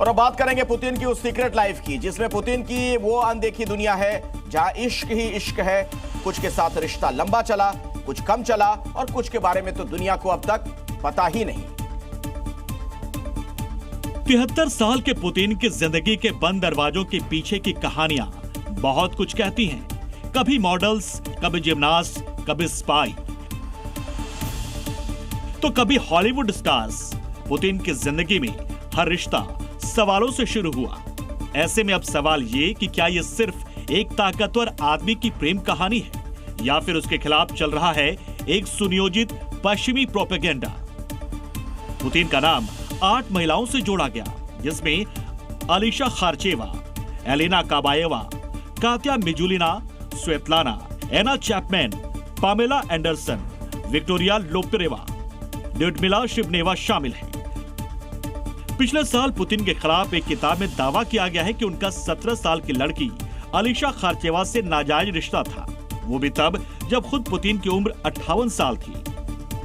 और अब बात करेंगे पुतिन की उस सीक्रेट लाइफ की, जिसमें पुतिन की वो अनदेखी दुनिया है जहां इश्क ही इश्क है। कुछ के साथ रिश्ता लंबा चला, कुछ कम चला और कुछ के बारे में तो दुनिया को अब तक पता ही नहीं। 73 साल के पुतिन की जिंदगी के बंद दरवाजों के पीछे की कहानियां बहुत कुछ कहती हैं। कभी मॉडल्स, कभी जिमनास्ट, कभी स्पाई, तो कभी हॉलीवुड स्टार्स। पुतिन की जिंदगी में हर रिश्ता सवालों से शुरू हुआ। ऐसे में अब सवाल ये कि क्या ये सिर्फ एक ताकतवर आदमी की प्रेम कहानी है या फिर उसके खिलाफ चल रहा है एक सुनियोजित पश्चिमी प्रोपेगेंडा। पुतिन का नाम 8 महिलाओं से जोड़ा गया, जिसमें Alisa Kharcheva, Elena Kabaeva, Katya Mizulina, Svetlana, Anna Chapman, Pamela Anderson, Victoria Lopyreva, Lyudmila Shivneva शामिल हैं। पिछले साल पुतिन के खिलाफ एक किताब में दावा किया गया है कि उनका 17 साल की लड़की अलीशा खार्चेवा से नाजायज रिश्ता था, वो भी तब जब खुद पुतिन की उम्र 58 साल थी।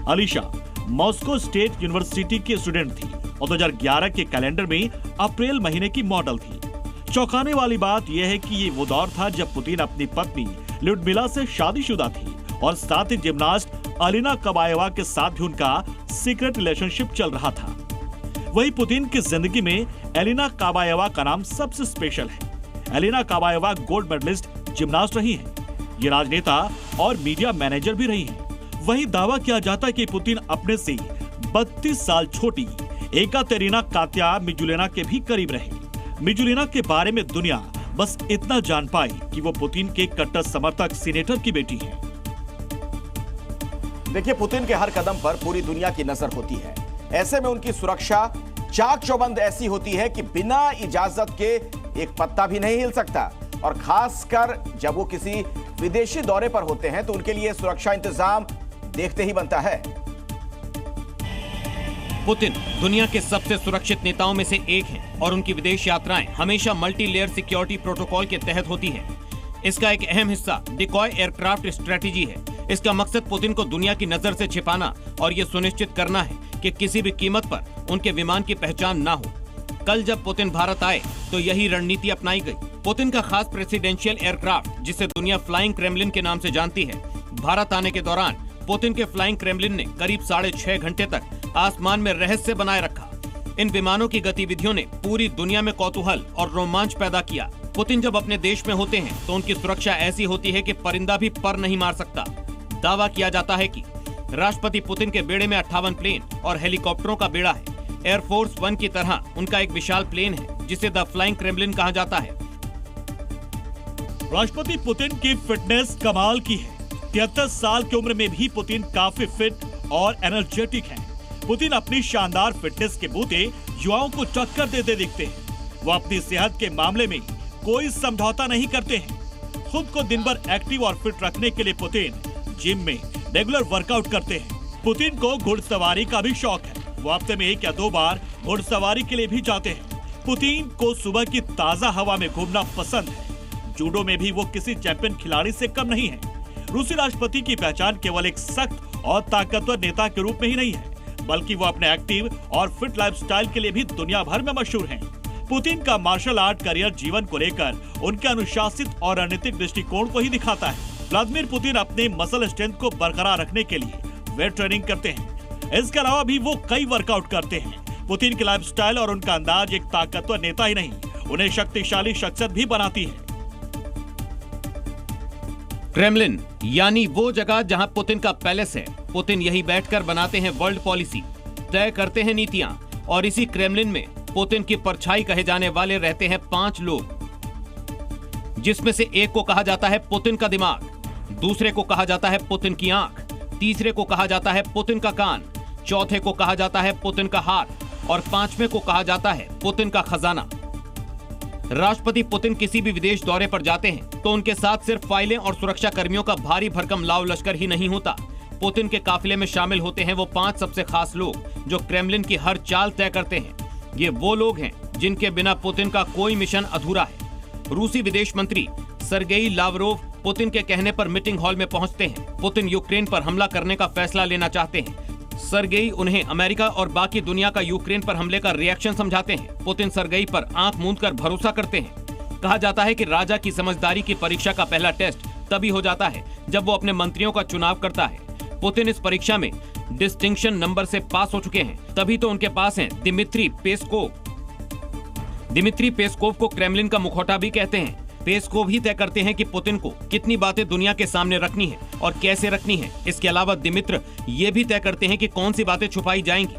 अलीशा मॉस्को स्टेट यूनिवर्सिटी की स्टूडेंट थी और 2011 के कैलेंडर में अप्रैल महीने की मॉडल थी। चौंकाने वाली बात यह है कि ये वो दौर था जब पुतिन अपनी पत्नी ल्यूडमिला से शादीशुदा थी और साथ ही जिमनास्ट एलेना काबाएवा के साथ भी उनका सीक्रेट रिलेशनशिप चल रहा था। वही पुतिन की जिंदगी में एलेना काबाएवा का नाम सबसे स्पेशल है। एलेना काबाएवा गोल्ड मेडलिस्ट जिमनास्ट रही हैं। ये राजनेता और मीडिया मैनेजर भी रही हैं। वही दावा किया जाता है कि पुतिन अपने से 32 साल छोटी एकातेरिना कात्या मिजुलेना के भी करीब रहे। मिजुलेना के बारे में दुनिया बस इतना जान पाई कि वो पुतिन के कट्टर समर्थक सीनेटर की बेटी है। देखिए, पुतिन के हर कदम पर पूरी दुनिया की नजर होती है। ऐसे में उनकी सुरक्षा चाक चौबंद ऐसी होती है कि बिना इजाजत के एक पत्ता भी नहीं हिल सकता। और खासकर जब वो किसी विदेशी दौरे पर होते हैं तो उनके लिए सुरक्षा इंतजाम देखते ही बनता है। पुतिन दुनिया के सबसे सुरक्षित नेताओं में से एक हैं और उनकी विदेश यात्राएं हमेशा मल्टी लेयर सिक्योरिटी प्रोटोकॉल के तहत होती हैं। इसका एक अहम हिस्सा डिकॉय एयरक्राफ्ट स्ट्रेटेजी है। इसका मकसद पुतिन को दुनिया की नजर से छिपाना और ये सुनिश्चित करना है कि किसी भी कीमत पर उनके विमान की पहचान ना हो। कल जब पुतिन भारत आए तो यही रणनीति अपनाई गई। पुतिन का खास प्रेसिडेंशियल एयरक्राफ्ट, जिसे दुनिया फ्लाइंग क्रेमलिन के नाम से जानती है, भारत आने के दौरान पुतिन के फ्लाइंग क्रेमलिन ने करीब 6.5 घंटे तक आसमान में रहस्य बनाए रखा। इन विमानों की गतिविधियों ने पूरी दुनिया में कौतूहल और रोमांच पैदा किया। पुतिन जब अपने देश में होते हैं तो उनकी सुरक्षा ऐसी होती है कि परिंदा भी पर नहीं मार सकता। दावा किया जाता है कि राष्ट्रपति पुतिन के बेड़े में 58 प्लेन और हेलीकॉप्टरों का बेड़ा है। एयरफोर्स 1 की तरह उनका एक विशाल प्लेन है जिसे द फ्लाइंग क्रेमलिन कहा जाता है। राष्ट्रपति पुतिन की फिटनेस कमाल की है। 73 साल की उम्र में भी पुतिन काफी फिट और एनर्जेटिक हैं। पुतिन अपनी शानदार फिटनेस के बूते युवाओं को टक्कर देते दिखते हैं। वो अपनी सेहत के मामले में कोई समझौता नहीं करते हैं। खुद को दिन भर एक्टिव और फिट रखने के लिए पुतिन जिम में रेगुलर वर्कआउट करते हैं। पुतिन को घुड़सवारी का भी शौक है। वो हफ्ते में 1 या 2 बार घुड़सवारी के लिए भी जाते हैं। पुतिन को सुबह की ताजा हवा में घूमना पसंद है। जूडो में भी वो किसी चैंपियन खिलाड़ी से कम नहीं है। रूसी राष्ट्रपति की पहचान केवल एक सख्त और ताकतवर नेता के रूप में ही नहीं है, बल्कि वो अपने एक्टिव और फिट लाइफस्टाइल के लिए भी दुनिया भर में मशहूर हैं। पुतिन का मार्शल आर्ट करियर जीवन को लेकर उनके अनुशासित और रणनीतिक दृष्टिकोण को ही दिखाता है। व्लादिमीर पुतिन अपने मसल स्ट्रेंथ को बरकरार रखने के लिए वेट ट्रेनिंग करते हैं। इसके अलावा भी वो कई वर्कआउट करते हैं। पुतिन की लाइफस्टाइल और उनका अंदाज एक ताकतवर नेता ही नहीं, उन्हें शक्तिशाली शख्सियत भी बनाती है। क्रेमलिन यानी वो जगह जहां पुतिन का पैलेस है। पुतिन यही बैठकर बनाते हैं वर्ल्ड पॉलिसी, तय करते हैं नीतियां और इसी क्रेमलिन में पुतिन की परछाई कहे जाने वाले रहते हैं 5 लोग, जिसमें से एक को कहा जाता है पुतिन का दिमाग, दूसरे को कहा जाता है पुतिन की आंख, तीसरे को कहा जाता है पुतिन का कान, चौथे को कहा जाता है पुतिन का हाथ और 5वें को कहा जाता है पुतिन का खजाना। राष्ट्रपति पुतिन किसी भी विदेश दौरे पर जाते हैं तो उनके साथ सिर्फ फाइलें और सुरक्षा कर्मियों का भारी भरकम लाव लश्कर ही नहीं होता। पुतिन के काफिले में शामिल होते हैं वो 5 सबसे खास लोग जो क्रेमलिन की हर चाल तय करते हैं। ये वो लोग हैं जिनके बिना पुतिन का कोई मिशन अधूरा है। रूसी विदेश मंत्री सरगेई लावरोव पुतिन के कहने पर मीटिंग हॉल में पहुंचते हैं। पुतिन यूक्रेन पर हमला करने का फैसला लेना चाहते हैं। सरगेई उन्हें अमेरिका और बाकी दुनिया का यूक्रेन पर हमले का रिएक्शन समझाते हैं। पुतिन सरगेई पर आंख मूंदकर भरोसा करते हैं। कहा जाता है कि राजा की समझदारी की परीक्षा का पहला टेस्ट तभी हो जाता है जब वो अपने मंत्रियों का चुनाव करता है। पुतिन इस परीक्षा में डिस्टिंक्शन नंबर से पास हो चुके हैं, तभी तो उनके पास हैं दिमित्री पेस्कोव। दिमित्री पेस्कोव को क्रेमलिन का मुखौटा भी कहते हैं। पेस्कोव ही तय करते हैं कि पुतिन को कितनी बातें दुनिया के सामने रखनी है और कैसे रखनी है। इसके अलावा दिमित्र ये भी तय करते हैं कि कौन सी बातें छुपाई जाएंगी।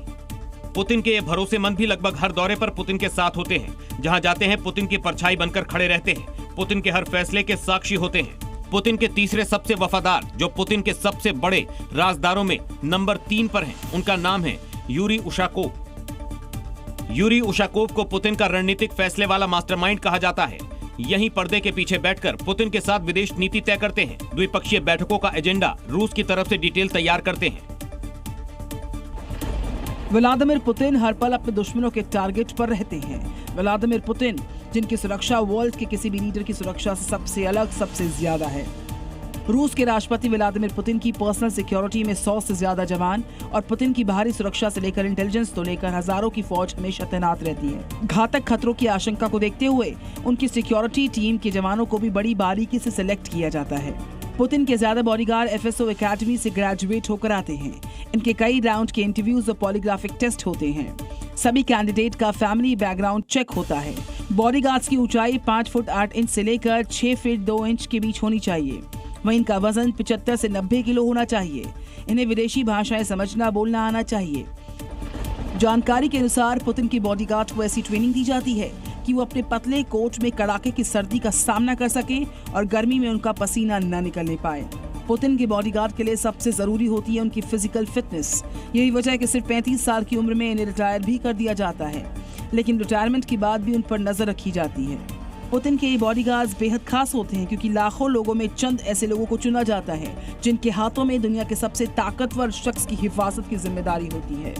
पुतिन के ये भरोसेमंद भी लगभग हर दौरे पर पुतिन के साथ होते हैं। जहां जाते हैं पुतिन की परछाई बनकर खड़े रहते हैं, पुतिन के हर फैसले के साक्षी होते हैं। पुतिन के तीसरे सबसे वफादार, जो पुतिन के सबसे बड़े राजदारों में नंबर 3 पर हैं, उनका नाम है यूरी उशाकोव। यूरी उशाकोव को पुतिन का रणनीतिक फैसले वाला मास्टरमाइंड कहा जाता है। यहीं पर्दे के पीछे बैठकर पुतिन के साथ विदेश नीति तय करते हैं। द्विपक्षीय बैठकों का एजेंडा रूस की तरफ से डिटेल तैयार करते हैं। व्लादिमीर पुतिन हर पल अपने दुश्मनों के टारगेट पर रहते हैं। व्लादिमीर पुतिन, जिनकी सुरक्षा वर्ल्ड के किसी भी लीडर की सुरक्षा से सबसे अलग, सबसे ज्यादा है। रूस के राष्ट्रपति व्लादिमीर पुतिन की पर्सनल सिक्योरिटी में 100 से ज्यादा जवान और पुतिन की बाहरी सुरक्षा से लेकर इंटेलिजेंस तो लेकर हजारों की फौज हमेशा तैनात रहती है। घातक खतरों की आशंका को देखते हुए उनकी सिक्योरिटी टीम के जवानों को भी बड़ी बारीकी से सिलेक्ट किया जाता है। पुतिन के ज्यादा बॉडीगार्ड FSO एकेडमी से ग्रेजुएट होकर आते हैं। इनके कई राउंड के इंटरव्यूज और पॉलीग्राफिक टेस्ट होते हैं। सभी कैंडिडेट का फैमिली बैकग्राउंड चेक होता है। बॉडीगार्ड्स की ऊंचाई 5 फुट 8 इंच से लेकर 6 फीट 2 इंच के बीच होनी चाहिए। वहीं इनका वजन 75 से 90 किलो होना चाहिए। इन्हें विदेशी भाषाएं समझना बोलना आना चाहिए। जानकारी के अनुसार पुतिन की बॉडीगार्ड को ऐसी ट्रेनिंग दी जाती है कि वो अपने पतले कोट में कड़ाके की सर्दी का सामना कर सके और गर्मी में उनका पसीना न निकलने पाए। पुतिन के बॉडीगार्ड के लिए सबसे जरूरी होती है उनकी फिजिकल फिटनेस। यही वजह है कि सिर्फ 35 साल की उम्र में इन्हें रिटायर भी कर दिया जाता है, लेकिन रिटायरमेंट के बाद भी उन पर नजर रखी जाती है। पुतिन के ये बॉडीगार्ड्स बेहद खास होते हैं क्योंकि लाखों लोगों में चंद ऐसे लोगों को चुना जाता है जिनके हाथों में दुनिया के सबसे ताकतवर शख्स की हिफाजत की जिम्मेदारी होती है।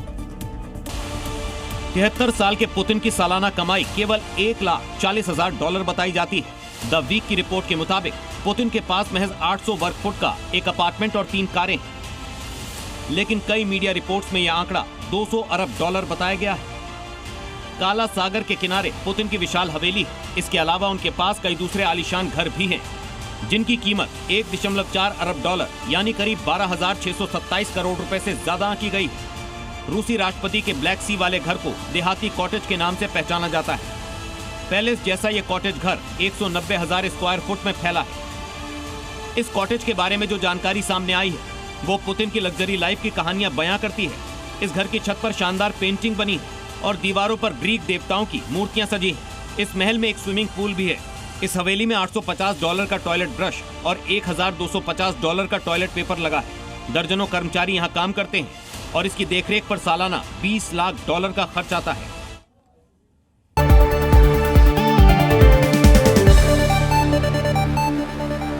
73 साल के पुतिन की सालाना कमाई केवल $1,40,000 बताई जाती है। द वीक की रिपोर्ट के मुताबिक पुतिन के पास महज 800 वर्ग फुट का एक अपार्टमेंट और 3 कारें हैं। लेकिन कई मीडिया रिपोर्ट्स में यह आंकड़ा $200 अरब बताया गया है। काला सागर के किनारे पुतिन की विशाल हवेली है। इसके अलावा उनके पास कई दूसरे आलीशान घर भी हैं, जिनकी कीमत $1.4 अरब यानी करीब 12,627 करोड़ रुपए से ज्यादा आंकी गई है। रूसी राष्ट्रपति के ब्लैक सी वाले घर को देहाती कॉटेज के नाम से पहचाना जाता है। पैलेस जैसा ये कॉटेज घर 190,000 स्क्वायर फुट में फैला है। इस कॉटेज के बारे में जो जानकारी सामने आई है वो पुतिन की लग्जरी लाइफ की कहानियां बयां करती है। इस घर की छत पर शानदार पेंटिंग बनी है और दीवारों पर ग्रीक देवताओं की मूर्तियां सजी हैं। इस महल में एक स्विमिंग पूल भी है। इस हवेली में $850 का टॉयलेट ब्रश और $1,250 का टॉयलेट पेपर लगा है। दर्जनों कर्मचारी यहाँ काम करते हैं और इसकी देखरेख पर सालाना $20 लाख का खर्च आता है।